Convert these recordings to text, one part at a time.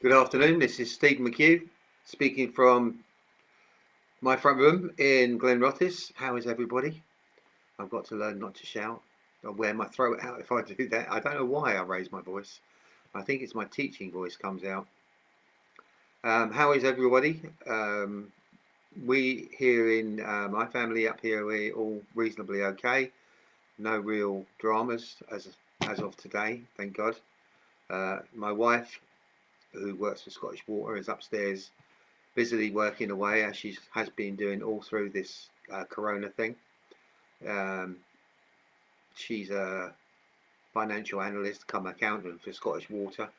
Good afternoon. This is Stephen McHugh speaking from my front room in Glenrothes. How is everybody? I've got to learn not to shout. I'll wear my throat out if I do that. I don't know why I raise my voice. I think it's my teaching voice comes out. How is everybody? We here in my family up here, we're all reasonably okay. No real dramas as of today, thank God. My wife, who works for Scottish Water, is upstairs busily working away as she has been doing all through this corona thing. Um, she's a financial analyst come accountant for Scottish Water,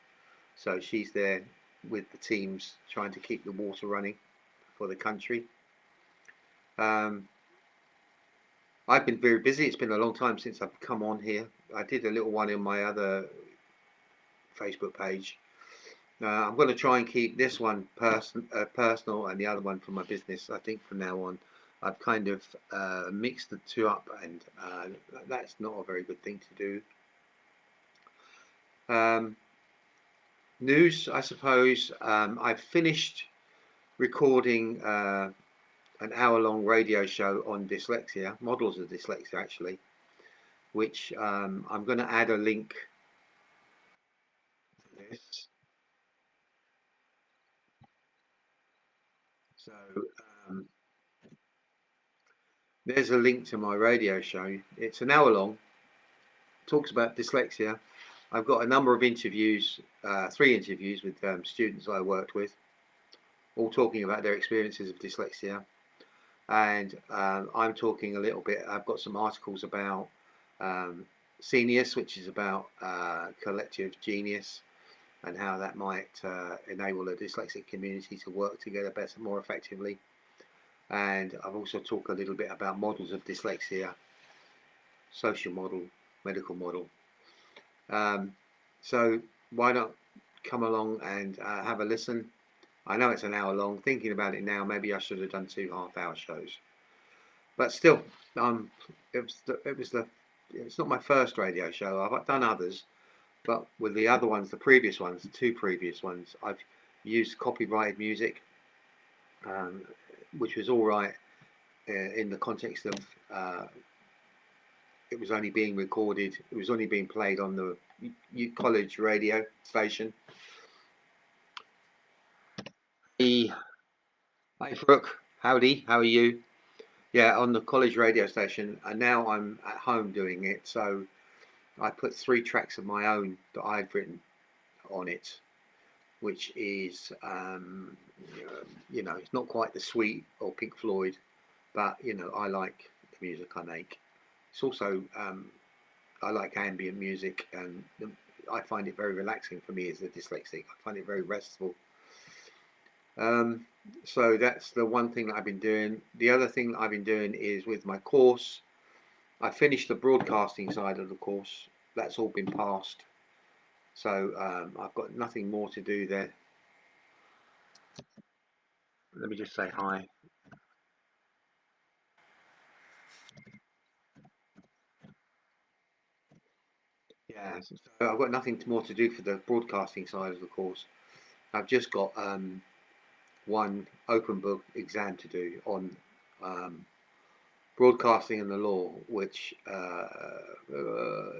so she's there with the teams trying to keep the water running for the country. Um, I've been very busy. It's been a long time since I've come on here. I did a little one in my other Facebook page. I'm going to try and keep this one personal and the other one for my business. I think from now on, I've kind of mixed the two up, and that's not a very good thing to do. News, I suppose. I've finished recording an hour-long radio show on dyslexia, models of dyslexia, actually, which I'm going to add a link to this. So um, there's a link to my radio show. It's an hour long, talks about dyslexia. I've got a number of interviews, 3 interviews with students I worked with, all talking about their experiences of dyslexia. And I'm talking a little bit, I've got some articles about Senius, which is about collective genius and how that might enable the dyslexic community to work together better, more effectively. And I've also talked a little bit about models of dyslexia, social model, medical model. So why not come along and have a listen? I know it's an hour long. Thinking about it now, maybe I should have done 2 half-hour shows. But still, it's not my first radio show. I've done others, but with the other ones, the previous ones, the 2 previous ones, I've used copyrighted music, which was all right in the context of it was only being recorded. It was only being played on the college radio station. Hey, Brooke, howdy, how are you? Yeah, on the college radio station, and now I'm at home doing it. So I put 3 tracks of my own that I'd written on it, which is, it's not quite the Sweet or Pink Floyd, but I like the music I make. It's also I like ambient music, and I find it very relaxing for me as a dyslexic. I find it very restful. Um, so that's the one thing that I've been doing. The other thing that I've been doing is with my course. I finished the broadcasting side of the course. That's all been passed. So I've got nothing more to do there. Let me just say hi. Yeah, so I've got nothing more to do for the broadcasting side of the course. I've just got one open book exam to do on broadcasting and the law, which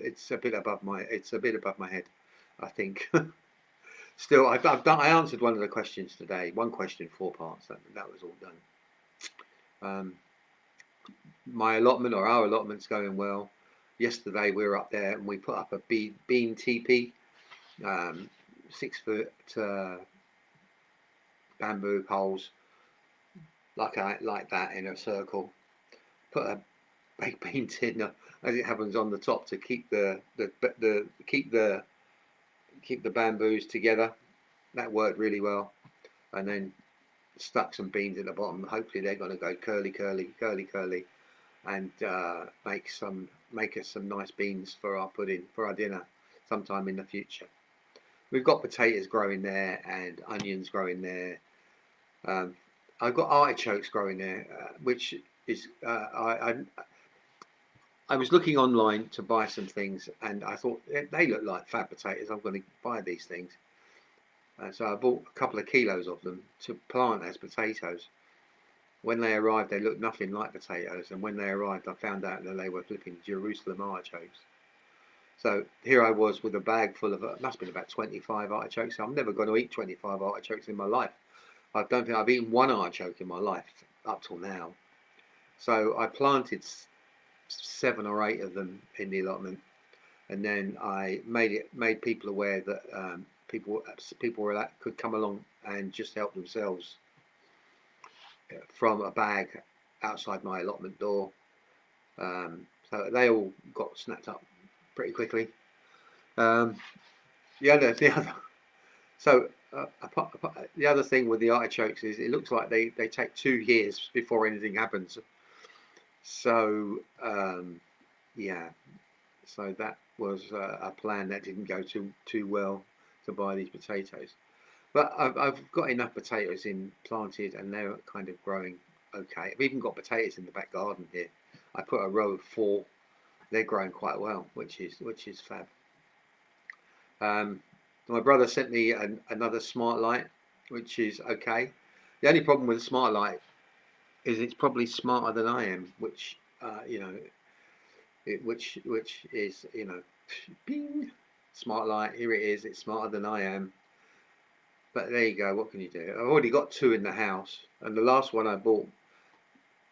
it's a bit above my head, I think. Still, I answered one of the questions today. One question, 4 parts. That was all done. Um, my allotment or our allotment's going well. Yesterday we were up there and we put up a bean teepee, 6 foot bamboo poles like that in a circle. Put a baked bean tin, as it happens, on the top to keep the bamboos together. That worked really well, and then stuck some beans at the bottom. Hopefully they're going to go curly, curly, curly, curly, and make us some nice beans for our pudding for our dinner sometime in the future. We've got potatoes growing there and onions growing there. I've got artichokes growing there, which is I was looking online to buy some things, and I thought they look like fab potatoes. I'm going to buy these things. So I bought a couple of kilos of them to plant as potatoes. When they arrived, they looked nothing like potatoes, and when they arrived, I found out that they were flipping Jerusalem artichokes. So here I was with a bag full of, it must have been about 25 artichokes. I'm never going to eat 25 artichokes in my life. I don't think I've eaten one artichoke in my life up till now. So I planted 7 or 8 of them in the allotment, and then I made people aware that people could come along and just help themselves from a bag outside my allotment door. So they all got snapped up pretty quickly. The other so the other thing with the artichokes is it looks like they take 2 years before anything happens. So yeah, so that was a plan that didn't go too well, to buy these potatoes. But I've got enough potatoes planted, and they're kind of growing okay. I've even got potatoes in the back garden here. I put a row of 4. They're growing quite well, which is fab. My brother sent me another smart light, which is okay. The only problem with the smart light is it's probably smarter than I am, which which is bing, smart light. Here it is. It's smarter than I am. But there you go. What can you do? I've already got 2 in the house, and the last one I bought,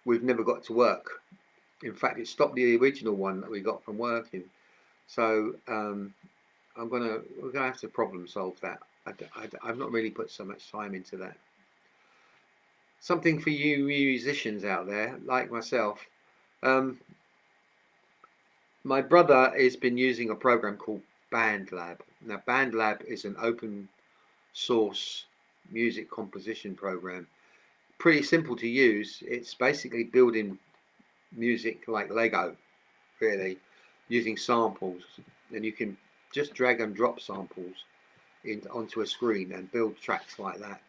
we've never got to work. In fact, it stopped the original one that we got from working. So we're gonna have to problem solve that. I've not really put so much time into that. Something for you musicians out there, like myself. My brother has been using a program called BandLab. Now, BandLab is an open source music composition program. Pretty simple to use. It's basically building music like Lego, really, using samples, and you can just drag and drop samples onto a screen and build tracks like that.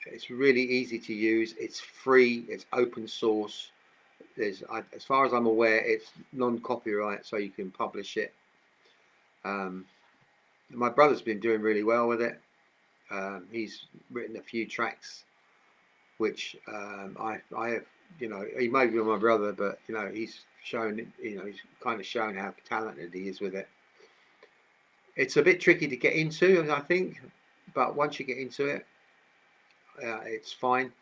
It's really easy to use. It's free. It's open source. As far as I'm aware, it's non-copyright, so you can publish it. My brother's been doing really well with it. He's written a few tracks, which I have. He may be my brother, but he's shown. He's kind of shown how talented he is with it. It's a bit tricky to get into, I think, but once you get into it, it's fine.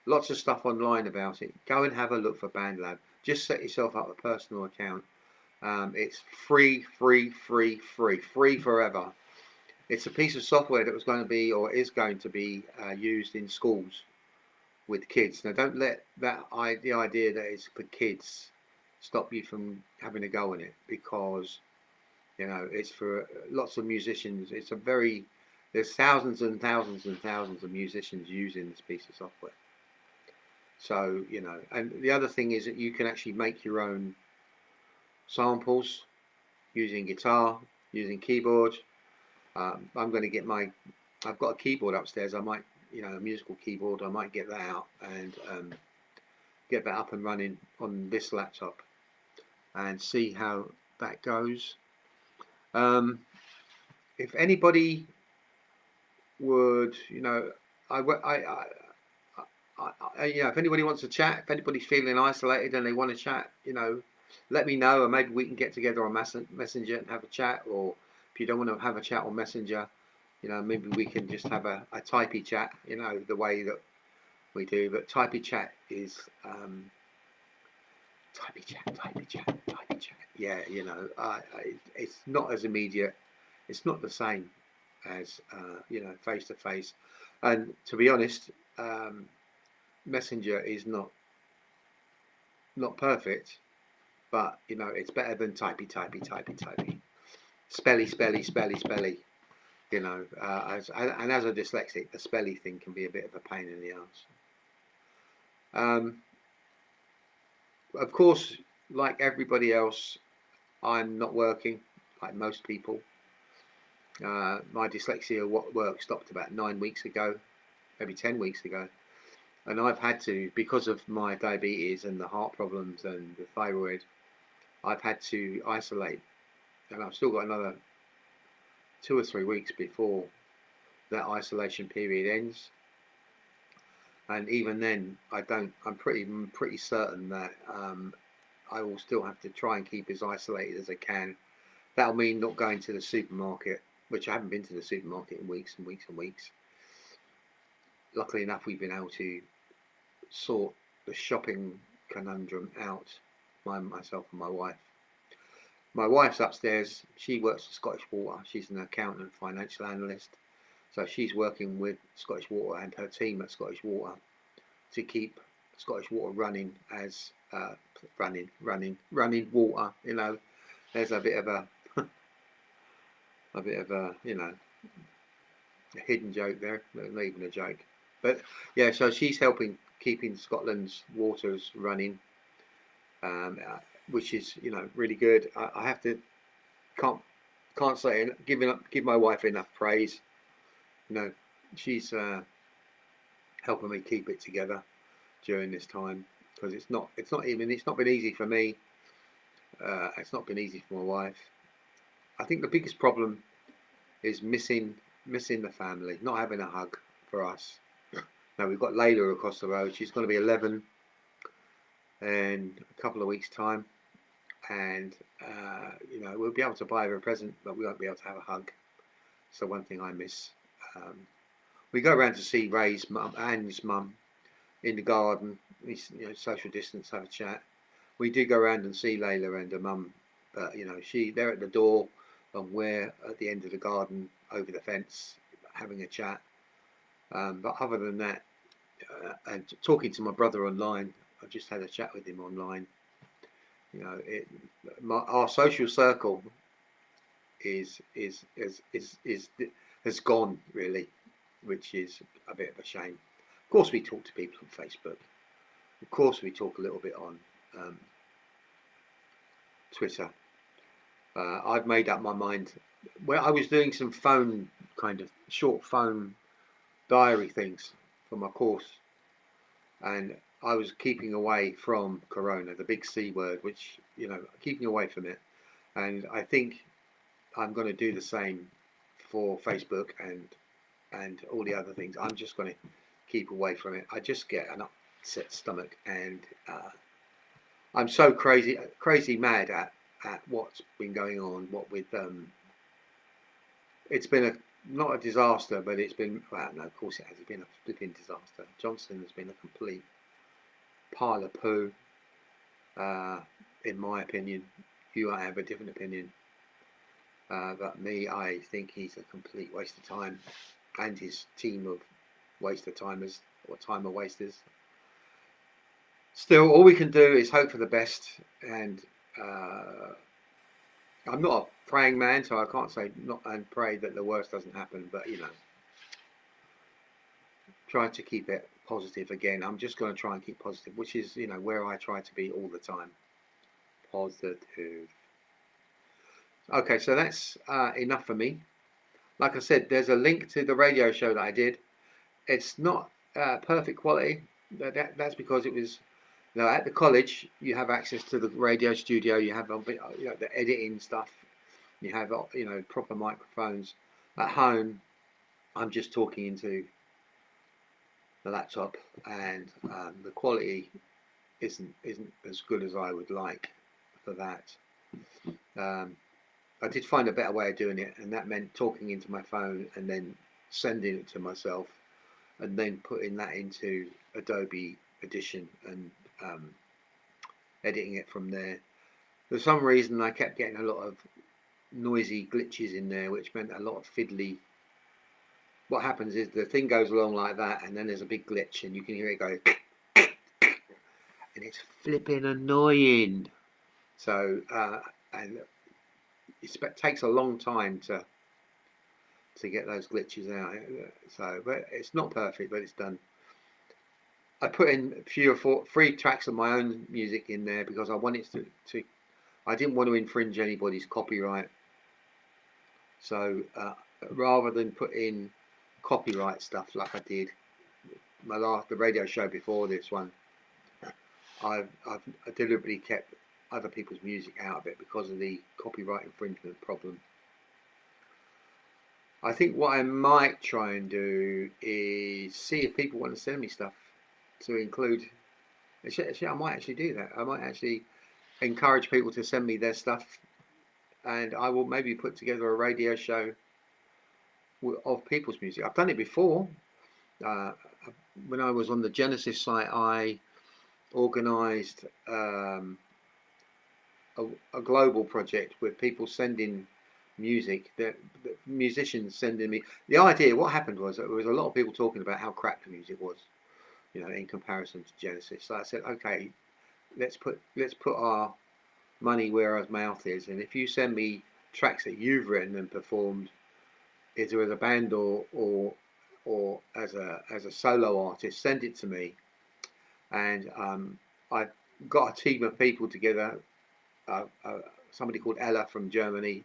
Lots of stuff online about it. Go and have a look for BandLab. Just set yourself up a personal account. It's free forever. It's a piece of software that was going to be, or is going to be, used in schools with kids. Now, don't let the idea that it's for kids stop you from having a go in it, because it's for lots of musicians. There's thousands and thousands and thousands of musicians using this piece of software. So and the other thing is that you can actually make your own samples using guitar, using keyboard. I'm going to get I've got a keyboard upstairs. I might, a musical keyboard. I might get that out and get that up and running on this laptop and see how that goes. If anybody would, if anybody wants to chat, if anybody's feeling isolated and they want to chat, let me know, and maybe we can get together on Messenger and have a chat. Or if you don't want to have a chat on Messenger, maybe we can just have a typey chat, the way that we do. But typey chat is typey chat. Yeah, it's not as immediate. It's not the same as face to face. And to be honest, Messenger is not perfect, but it's better than typey. Spelly. As a dyslexic, the spelly thing can be a bit of a pain in the arse. Of course, like everybody else, I'm not working like most people. My dyslexia work stopped about 9 weeks ago, maybe 10 weeks ago. And I've had to, because of my diabetes and the heart problems and the thyroid, I've had to isolate. And I've still got another 2 or 3 weeks before that isolation period ends. And even then, I'm pretty certain that I will still have to try and keep as isolated as I can. That'll mean not going to the supermarket, which I haven't been to the supermarket in weeks and weeks and weeks. Luckily enough, we've been able to sort the shopping conundrum out, myself and my wife. My wife's upstairs. She works for Scottish Water. She's an accountant, financial analyst. So she's working with Scottish Water and her team at Scottish Water to keep Scottish Water running as running water. You know, there's a bit of a a hidden joke there, not even a joke. But yeah, so she's helping keeping Scotland's waters running, which is really good. I have to can't say give my wife enough praise. She's helping me keep it together during this time, because it's not been easy for me. It's not been easy for my wife. I think the biggest problem is missing the family, not having a hug for us. Now we've got Layla across the road. She's going to be 11 in a couple of weeks' time, and we'll be able to buy her a present, but we won't be able to have a hug. So one thing I miss. We go around to see Ray's mum and his mum in the garden. We social distance, have a chat. We do go around and see Layla and her mum, but they're at the door and we're at the end of the garden over the fence having a chat. But other than that, and talking to my brother online, I just had a chat with him online. Our social circle has gone really, which is a bit of a shame. Of course, we talk to people on Facebook. Of course, we talk a little bit on Twitter. I've made up my mind. Well, I was doing some short phone diary things for my course, and I was keeping away from Corona, the big C word, which keeping away from it. And I think I'm going to do the same for Facebook and all the other things. I'm just going to keep away from it. I just get an upset stomach, and I'm so crazy mad at what's been going on. What with it's been not a disaster, but it's been, well, no, of course it has. It's been a flipping disaster. Johnson has been a complete pile of poo, in my opinion. You might have a different opinion, but me, I think he's a complete waste of time, and his team of waste of timers or timer wasters. Still, all we can do is hope for the best, and I'm not a praying man, so I can't say not and pray that the worst doesn't happen, but try to keep it positive again. I'm just going to try and keep positive, which is where I try to be all the time. Positive. Okay, so that's enough for me. Like I said, there's a link to the radio show that I did. It's not perfect quality. That's because it was at the college. You have access to the radio studio. You have the editing stuff. You have proper microphones. At home, I'm just talking into the laptop, and the quality isn't as good as I would like for that. I did find a better way of doing it, and that meant talking into my phone and then sending it to myself, and then putting that into Adobe Audition and editing it from there. For some reason, I kept getting a lot of noisy glitches in there, which meant a lot of fiddly. What happens is the thing goes along like that, and then there's a big glitch, and you can hear it go, and it's flipping annoying. So, and it takes a long time to get those glitches out. So, but it's not perfect, but it's done. I put in 3 tracks of my own music in there because I wanted to I didn't want to infringe anybody's copyright. So rather than put in copyright stuff like I did the radio show before this one, I've deliberately kept other people's music out of it because of the copyright infringement problem. I think what I might try and do is see if people want to send me stuff to include. Actually, I might actually do that. I might actually encourage people to send me their stuff, and I will maybe put together a radio show of people's music. I've done it before. Uh, when I was on the Genesis site, I organised a global project with people sending music, the musicians sending me. The idea, what happened was that there was a lot of people talking about how crap the music was, in comparison to Genesis. So I said, okay, let's put our money where our mouth is, and if you send me tracks that you've written and performed, either as a band or as a solo artist, send it to me, and I got a team of people together. Somebody called Ella from Germany.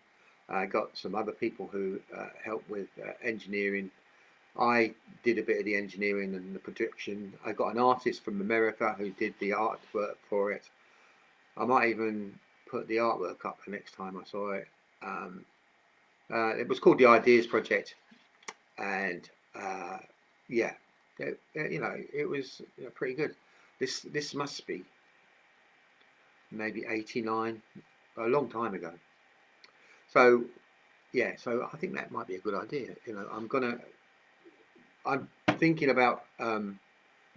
I got some other people who helped with engineering. I did a bit of the engineering and the production. I got an artist from America who did the artwork for it. I might even put the artwork up the next time I saw it. It was called the Ideas Project, and yeah, it was pretty good. This must be maybe 89, a long time ago. So yeah, so I think that might be a good idea. I'm thinking about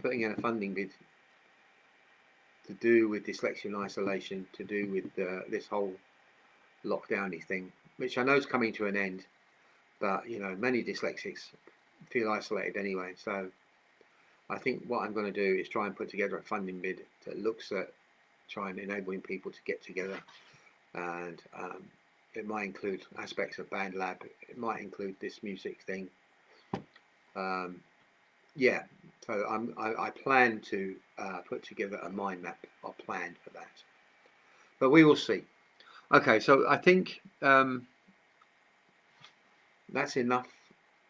putting in a funding bid to do with dyslexia and isolation, to do with this whole lockdowny thing, which I know is coming to an end. But many dyslexics feel isolated anyway. So I think what I'm going to do is try and put together a funding bid that looks at trying enabling people to get together, and it might include aspects of BandLab. It might include this music thing. Yeah, so I plan to put together a mind map or plan for that, but we will see. Okay, so I think that's enough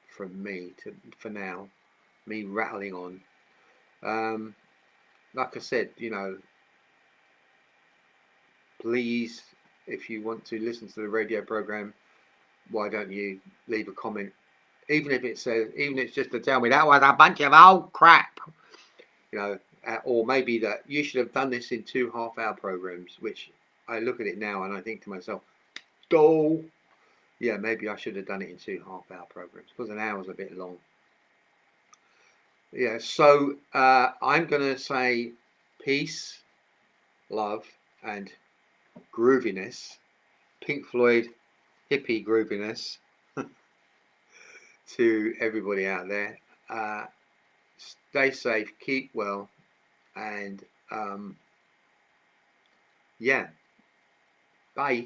from me for now. Me rattling on. Like I said, please, if you want to listen to the radio program, why don't you leave a comment? Even if it's just to tell me that was a bunch of old crap, or maybe that you should have done this in 2 half-hour programs, which I look at it now and I think to myself, oh, yeah, maybe I should have done it in 2 half-hour programs because an hour's a bit long. Yeah, so I'm going to say peace, love, and grooviness, Pink Floyd hippie grooviness to everybody out there. Stay safe, keep well, and yeah, bye.